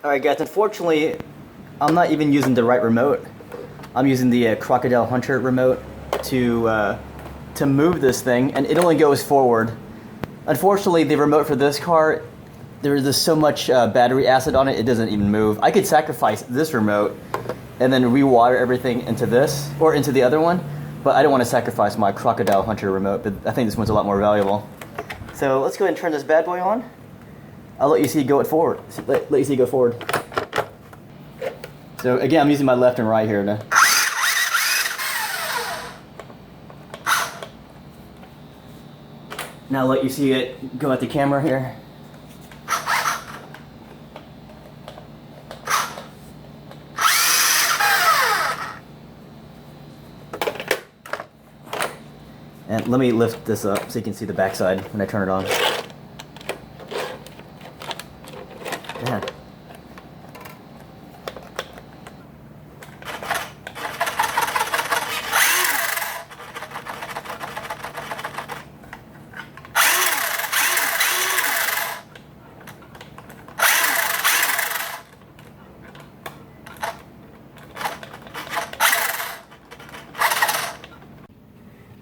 Alright guys, unfortunately, I'm not even using the right remote. I'm using the Crocodile Hunter remote to move this thing, and it only goes forward. Unfortunately, the remote for this car, there's just so much battery acid on it, it doesn't even move. I could sacrifice this remote and then rewire everything into this, or into the other one, but I don't want to sacrifice my Crocodile Hunter remote, but I think this one's a lot more valuable. So let's go ahead and turn this bad boy on. I'll let you see go it forward. Let you see go forward. So again, I'm using my left and right here now. Now I'll let you see it go at the camera here. And let me lift this up so you can see the backside when I turn it on. Yeah.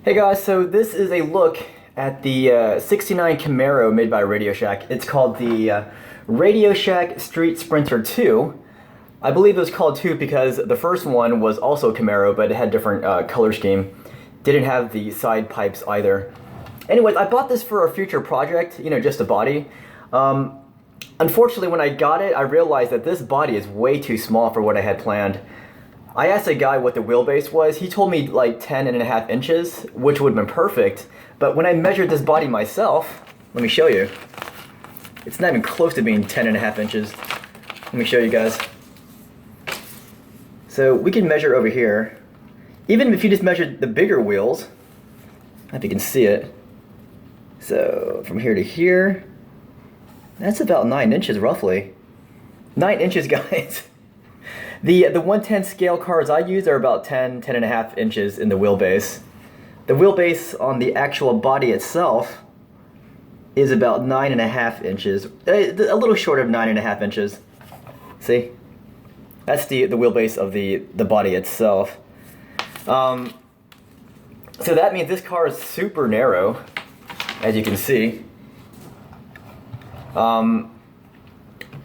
Hey guys, so this is a look at the 69 Camaro made by RadioShack. It's called the RadioShack Street Sprinter II. I believe it was called 2 because the first one was also Camaro, but it had different color scheme. Didn't have the side pipes either. Anyways, I bought this for a future project, you know, just a body. Unfortunately, when I got it, I realized that this body is way too small for what I had planned. I asked a guy what the wheelbase was. He told me like 10.5 inches, which would have been perfect. But when I measured this body myself, let me show you. It's not even close to being 10.5 inches. Let me show you guys. So we can measure over here. Even if you just measured the bigger wheels, I don't know if you can see it. So from here to here, that's about 9 inches roughly. 9 inches, guys. The 110 scale cars I use are about 10.5 inches in the wheelbase. The wheelbase on the actual body itself is about 9.5 inches, a little short of 9.5 inches. See? That's the wheelbase of the body itself. So that means this car is super narrow, as you can see.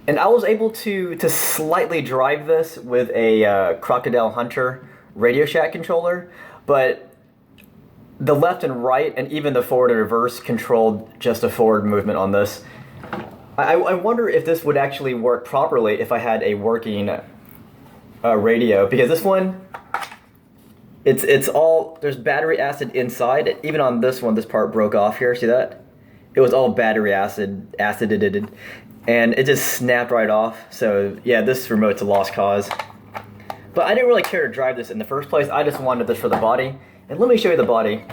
And I was able to slightly drive this with a Crocodile Hunter RadioShack controller, but the left and right and even the forward and reverse controlled just a forward movement on this. I wonder if this would actually work properly if I had a working radio, because this one, it's all, there's battery acid inside. Even on this one, this part broke off here, see that? It was all battery acided. And it just snapped right off. So yeah, this remote's a lost cause. But I didn't really care to drive this in the first place. I just wanted this for the body. And let me show you the body.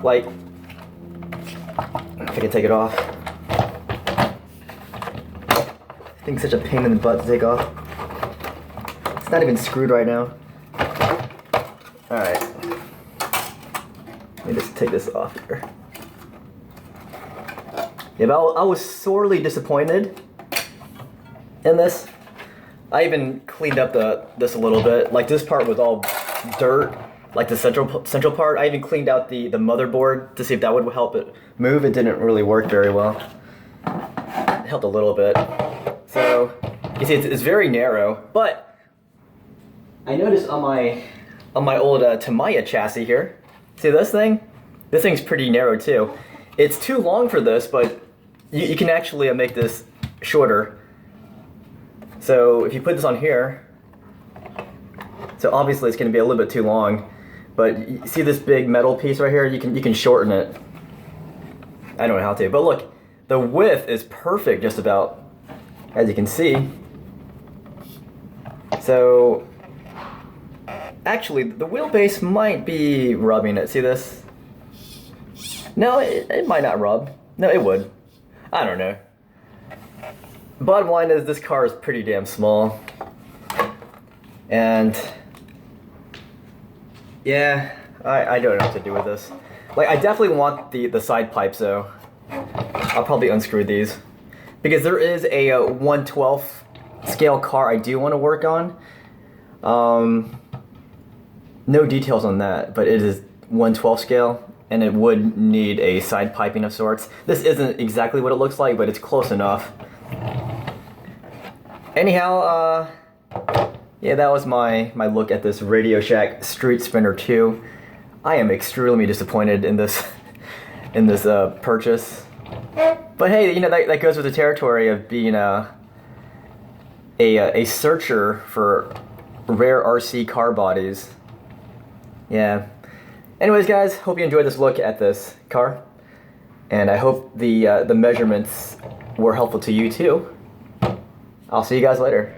Like, if I can take it off. I think it's such a pain in the butt to take off. It's not even screwed right now. Alright. Let me just take this off here. Yeah, but I was sorely disappointed in this. I even cleaned up this a little bit. Like, this part was all dirt, like the central part. I even cleaned out the motherboard to see if that would help it move. It didn't really work very well. It helped a little bit. So you see, it's very narrow. But I noticed on my old Tamiya chassis here. See this thing? This thing's pretty narrow too. It's too long for this, but you can actually make this shorter. So if you put this on here, so obviously it's going to be a little bit too long, but you see this big metal piece right here? You can shorten it. I don't know how to, but look, the width is perfect just about, as you can see. So actually the wheelbase might be rubbing it. See this? No, it might not rub. No, it would. I don't know. Bottom line is this car is pretty damn small. And yeah, I don't know what to do with this. Like, I definitely want the side pipes though. I'll probably unscrew these. Because there is a 1/12 scale car I do want to work on. No details on that, but it is 1/12 scale, and it would need a side piping of sorts. This isn't exactly what it looks like, but it's close enough. Anyhow, yeah, that was my look at this RadioShack Street Sprinter II. I am extremely disappointed in this purchase. But hey, you know, that goes with the territory of being a searcher for rare RC car bodies. Yeah. Anyways, guys, hope you enjoyed this look at this car, and I hope the measurements were helpful to you too. I'll see you guys later.